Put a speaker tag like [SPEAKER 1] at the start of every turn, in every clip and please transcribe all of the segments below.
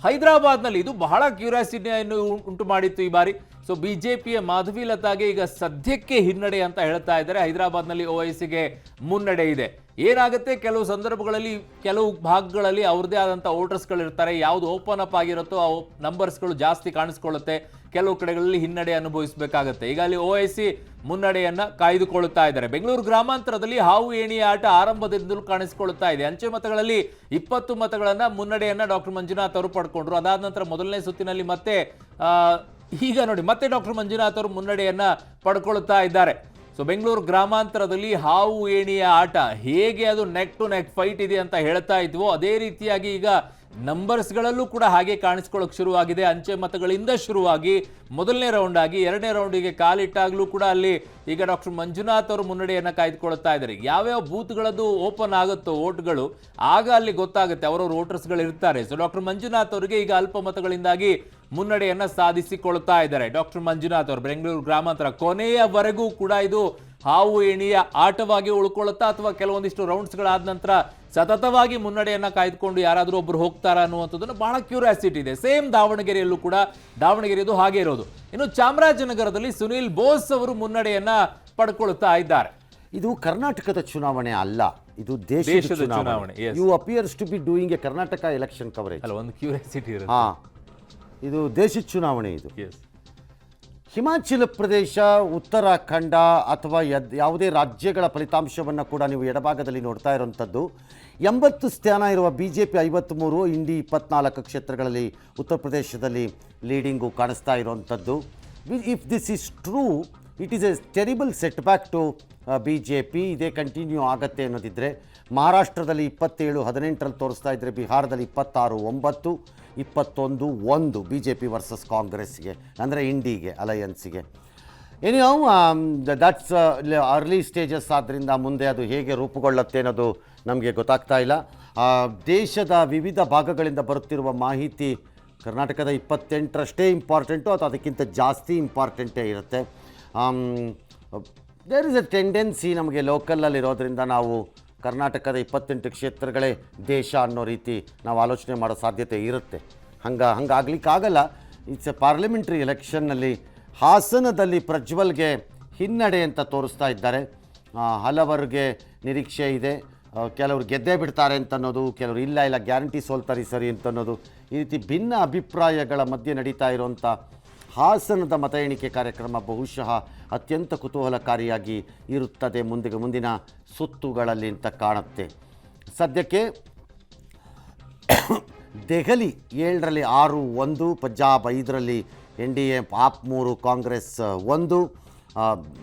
[SPEAKER 1] ಹೈದರಾಬಾದ್ನಲ್ಲಿ ಇದು ಬಹಳ ಕ್ಯೂರಿಯಾಸಿಟಿಯನ್ನು ಉಂಟು ಮಾಡಿತ್ತು ಈ ಬಾರಿ. ಸೊ ಬಿಜೆಪಿಯ ಮಾಧವಿ ಲತಾಗೆ ಈಗ ಸದ್ಯಕ್ಕೆ ಹಿನ್ನಡೆ ಅಂತ ಹೇಳ್ತಾ ಇದ್ದಾರೆ. ಹೈದರಾಬಾದ್ನಲ್ಲಿ ಓವೈಸಿಗೆ ಮುನ್ನಡೆ ಇದೆ. ಏನಾಗುತ್ತೆ, ಕೆಲವು ಸಂದರ್ಭಗಳಲ್ಲಿ ಕೆಲವು ಭಾಗಗಳಲ್ಲಿ ಅವ್ರದೇ ಆದಂಥ ವೋಟರ್ಸ್ಗಳು ಇರ್ತಾರೆ. ಯಾವುದು ಓಪನ್ ಅಪ್ ಆಗಿರುತ್ತೋ ಆ ನಂಬರ್ಸ್ಗಳು ಜಾಸ್ತಿ ಕಾಣಿಸ್ಕೊಳ್ಳುತ್ತೆ. ಕೆಲವು ಕಡೆಗಳಲ್ಲಿ ಹಿನ್ನಡೆ ಅನುಭವಿಸಬೇಕಾಗತ್ತೆ. ಈಗ ಅಲ್ಲಿ ಓವೈಸಿ ಮುನ್ನಡೆಯನ್ನ ಕಾಯ್ದುಕೊಳ್ಳುತ್ತಾ ಇದ್ದಾರೆ. ಬೆಂಗಳೂರು ಗ್ರಾಮಾಂತರದಲ್ಲಿ ಹಾವು ಏಣಿಯ ಆಟ ಆರಂಭದಿಂದಲೂ ಕಾಣಿಸಿಕೊಳ್ಳುತ್ತಾ ಇದೆ. ಅಂಚೆ ಮತಗಳಲ್ಲಿ 20 ಮತಗಳನ್ನ ಮುನ್ನಡೆಯನ್ನ ಡಾಕ್ಟರ್ ಮಂಜುನಾಥ್ ಅವರು ಪಡ್ಕೊಂಡ್ರು. ಅದಾದ ನಂತರ ಮೊದಲನೇ ಸುತ್ತಿನಲ್ಲಿ ಮತ್ತೆ ಈಗ ನೋಡಿ ಮತ್ತೆ ಡಾಕ್ಟರ್ ಮಂಜುನಾಥ್ ಅವರು ಮುನ್ನಡೆಯನ್ನ ಪಡ್ಕೊಳ್ತಾ ಇದ್ದಾರೆ. ಸೊ ಬೆಂಗಳೂರು ಗ್ರಾಮಾಂತರದಲ್ಲಿ ಹಾವು ಏಣಿಯ ಆಟ ಹೇಗೆ ಅದು ನೆಕ್ ಟು ನೆಕ್ ಫೈಟ್ ಇದೆ ಅಂತ ಹೇಳ್ತಾ ಇದ್ವೋ ಅದೇ ರೀತಿಯಾಗಿ ಈಗ ನಂಬರ್ಸ್ಗಳಲ್ಲೂ ಕೂಡ ಹಾಗೆ ಕಾಣಿಸ್ಕೊಳ್ಳೋಕೆ ಶುರುವಾಗಿದೆ. ಅಂಚೆ ಮತಗಳಿಂದ ಶುರುವಾಗಿ ಮೊದಲನೇ ರೌಂಡ್ ಆಗಿ ಎರಡನೇ ರೌಂಡಿಗೆ ಕಾಲಿಟ್ಟಾಗಲೂ ಕೂಡ ಅಲ್ಲಿ ಈಗ ಡಾಕ್ಟರ್ ಮಂಜುನಾಥ್ ಅವರು ಮುನ್ನಡೆಯನ್ನು ಕಾಯ್ದುಕೊಳ್ತಾ ಇದ್ದಾರೆ. ಯಾವ್ಯಾವ ಬೂತ್ಗಳದ್ದು ಓಪನ್ ಆಗುತ್ತೋ ವೋಟ್ಗಳು ಆಗ ಅಲ್ಲಿ ಗೊತ್ತಾಗುತ್ತೆ ಅವರವ್ರ ವೋಟರ್ಸ್ಗಳು ಇರ್ತಾರೆ. ಸೊ ಡಾಕ್ಟರ್ ಮಂಜುನಾಥ್ ಅವರಿಗೆ ಈಗ ಅಲ್ಪ ಮತಗಳಿಂದಾಗಿ ಮುನ್ನಡೆಯನ್ನ ಸಾಧಿಸಿಕೊಳ್ತಾ ಇದ್ದಾರೆ. ಡಾಕ್ಟರ್ ಮಂಜುನಾಥ್ ಅವರು ಬೆಂಗಳೂರು ಗ್ರಾಮಾಂತರ ಕೊನೆಯವರೆಗೂ ಕೂಡ ಇದು ಹಾವು ಏಣಿಯ ಆಟವಾಗಿ ಉಳ್ಕೊಳ್ಳುತ್ತಾ ಅಥವಾ ಕೆಲವೊಂದಿಷ್ಟು ರೌಂಡ್ಸ್ಗಳಾದ ನಂತರ ಸತತವಾಗಿ ಮುನ್ನಡೆಯನ್ನ ಕಾಯ್ದುಕೊಂಡು ಯಾರಾದರೂ ಒಬ್ರು ಹೋಗ್ತಾರಾ ಅನ್ನುವಂಥದ್ದನ್ನು ಬಹಳ ಕ್ಯೂರಿಯಾಸಿಟಿ ಇದೆ. ಸೇಮ್ ದಾವಣಗೆರೆಯಲ್ಲೂ ಕೂಡ ದಾವಣಗೆರೆಯದು ಹಾಗೆ ಇರೋದು. ಇನ್ನು ಚಾಮರಾಜನಗರದಲ್ಲಿ ಸುನೀಲ್ ಬೋಸ್ ಅವರು ಮುನ್ನಡೆಯನ್ನ ಪಡ್ಕೊಳ್ತಾ ಇದ್ದಾರೆ.
[SPEAKER 2] ಇದು ಕರ್ನಾಟಕದ ಚುನಾವಣೆ ಅಲ್ಲ, ಇದು ದೇಶದ ಚುನಾವಣೆ. You appears to be doing a Karnataka election coverage.
[SPEAKER 1] ಅಲ್ಲ, ಒಂದು ಕ್ಯೂರಿಯಾಸಿಟಿ ಇರುತ್ತೆ.
[SPEAKER 2] ಇದು ದೇಶದ ಚುನಾವಣೆ. ಇದು ಹಿಮಾಚಲ ಪ್ರದೇಶ, ಉತ್ತರಾಖಂಡ ಅಥವಾ ಯಾವುದೇ ರಾಜ್ಯಗಳ ಫಲಿತಾಂಶವನ್ನು ಕೂಡ ನೀವು ಎಡಭಾಗದಲ್ಲಿ ನೋಡ್ತಾ ಇರುವಂಥದ್ದು. 80 ಸ್ಥಾನ ಇರುವ BJP 53, ಇಂಡಿ 24 ಕ್ಷೇತ್ರಗಳಲ್ಲಿ ಉತ್ತರ ಪ್ರದೇಶದಲ್ಲಿ ಲೀಡಿಂಗು ಕಾಣಿಸ್ತಾ ಇರುವಂಥದ್ದು. If this is true, it is a terrible set back to BJP. ಇದೇ ಕಂಟಿನ್ಯೂ ಆಗತ್ತೆ ಅನ್ನೋದಿದ್ರೆ ಮಹಾರಾಷ್ಟ್ರದಲ್ಲಿ 27, 18ರಲ್ಲಿ ತೋರಿಸ್ತಾ ಇದ್ದರೆ ಬಿಹಾರದಲ್ಲಿ 26, 9, 21, 1 BJP ವರ್ಸಸ್ ಕಾಂಗ್ರೆಸ್ಗೆ, ಅಂದರೆ ಇಂಡಿಗೆ, ಅಲಯನ್ಸಿಗೆ. Anyhow that's early stages. ಆದ್ದರಿಂದ ಮುಂದೆ ಅದು ಹೇಗೆ ರೂಪುಗೊಳ್ಳುತ್ತೆ ಅನ್ನೋದು ನಮಗೆ ಗೊತ್ತಾಗ್ತಾ ಇಲ್ಲ. ದೇಶದ ವಿವಿಧ ಭಾಗಗಳಿಂದ ಬರುತ್ತಿರುವ ಮಾಹಿತಿ ಕರ್ನಾಟಕದ 28ರಷ್ಟೇ ಇಂಪಾರ್ಟೆಂಟು ಅಥವಾ ಅದಕ್ಕಿಂತ ಜಾಸ್ತಿ ಇಂಪಾರ್ಟೆಂಟೇ ಇರುತ್ತೆ. ದೇರ್ ಇಸ್ ಎ ಟೆಂಡೆನ್ಸಿ ನಮಗೆ ಲೋಕಲಲ್ಲಿರೋದ್ರಿಂದ ನಾವು ಕರ್ನಾಟಕದ 28 ಕ್ಷೇತ್ರಗಳೇ ದೇಶ ಅನ್ನೋ ರೀತಿ ನಾವು ಆಲೋಚನೆ ಮಾಡೋ ಸಾಧ್ಯತೆ ಇರುತ್ತೆ. ಹಂಗಾಗ್ಲಿಕ್ಕಾಗಲ್ಲ. ಇಟ್ಸ್ ಎ ಪಾರ್ಲಿಮೆಂಟ್ರಿ ಎಲೆಕ್ಷನ್ನಲ್ಲಿ ಹಾಸನದಲ್ಲಿ ಪ್ರಜ್ವಲ್ಗೆ ಹಿನ್ನಡೆ ಅಂತ ತೋರಿಸ್ತಾ ಇದ್ದಾರೆ. ಹಲವರಿಗೆ ನಿರೀಕ್ಷೆ ಇದೆ, ಕೆಲವರು ಗೆದ್ದೇ ಬಿಡ್ತಾರೆ ಅಂತನ್ನೋದು, ಕೆಲವರು ಇಲ್ಲ ಗ್ಯಾರಂಟಿ ಸೋಲ್ತಾರೆ ಸರಿ ಅಂತನ್ನೋದು. ಈ ರೀತಿ ಭಿನ್ನ ಅಭಿಪ್ರಾಯಗಳ ಮಧ್ಯೆ ನಡೀತಾ ಇರುವಂಥ ಹಾಸನದ ಮತ ಎಣಿಕೆ ಕಾರ್ಯಕ್ರಮ ಬಹುಶಃ ಅತ್ಯಂತ ಕುತೂಹಲಕಾರಿಯಾಗಿ ಇರುತ್ತದೆ ಮುಂದಿನ ಸುತ್ತುಗಳಲ್ಲಿ ಅಂತ ಕಾಣುತ್ತೆ. ಸದ್ಯಕ್ಕೆ ದೆಹಲಿ 7ರಲ್ಲಿ 6, 1, ಪಂಜಾಬ್ 5ರಲ್ಲಿ NDA, AAP 3, Congress 1.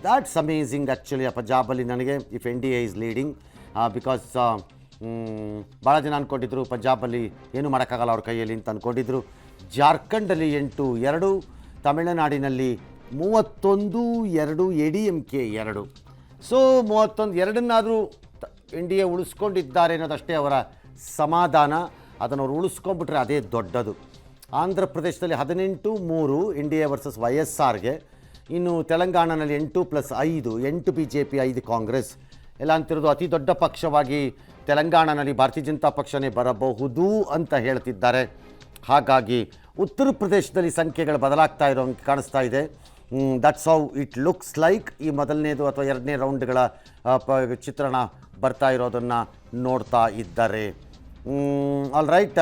[SPEAKER 2] That's amazing actually. ಆ ಪಂಜಾಬಲ್ಲಿ ನನಗೆ if NDA is leading, because ಭಾಳ ಜನ ಅಂದ್ಕೊಂಡಿದ್ರು ಪಂಜಾಬಲ್ಲಿ ಏನು ಮಾಡೋಕ್ಕಾಗಲ್ಲ ಅವ್ರ ಕೈಯಲ್ಲಿ ಅಂತ ಅಂದ್ಕೊಂಡಿದ್ರು. ಜಾರ್ಖಂಡಲ್ಲಿ 8, 2, ತಮಿಳುನಾಡಿನಲ್ಲಿ 31, 2, ADMK 2. ಸೊ 31, 2 NDA ಉಳಿಸ್ಕೊಂಡಿದ್ದಾರೆ ಅನ್ನೋದಷ್ಟೇ ಅವರ ಸಮಾಧಾನ. ಅದನ್ನು ಅವ್ರು ಉಳಿಸ್ಕೊಂಡ್ಬಿಟ್ರೆ ಅದೇ ದೊಡ್ಡದು. ಆಂಧ್ರ ಪ್ರದೇಶದಲ್ಲಿ 18, 3 NDA ವರ್ಸಸ್ YSRಗೆ. ಇನ್ನು ತೆಲಂಗಾಣನಲ್ಲಿ 8+5, 8 BJP, 5 ಕಾಂಗ್ರೆಸ್. ಎಲ್ಲ ಅಂತಿರೋದು ಅತಿ ದೊಡ್ಡ ಪಕ್ಷವಾಗಿ ತೆಲಂಗಾಣನಲ್ಲಿ ಭಾರತೀಯ ಜನತಾ ಪಕ್ಷನೇ ಬರಬಹುದು ಅಂತ ಹೇಳ್ತಿದ್ದಾರೆ. ಹಾಗಾಗಿ ಉತ್ತರ ಪ್ರದೇಶದಲ್ಲಿ ಸಂಖ್ಯೆಗಳು ಬದಲಾಗ್ತಾ ಇರೋ ಕಾಣಿಸ್ತಾ ಇದೆ. That's how it looks like. ಈ ಮೊದಲನೇದು ಅಥವಾ ಎರಡನೇ ರೌಂಡ್ಗಳ ಚಿತ್ರಣ ಬರ್ತಾ ಇರೋದನ್ನು ನೋಡ್ತಾ ಇದ್ದಾರೆ. All right.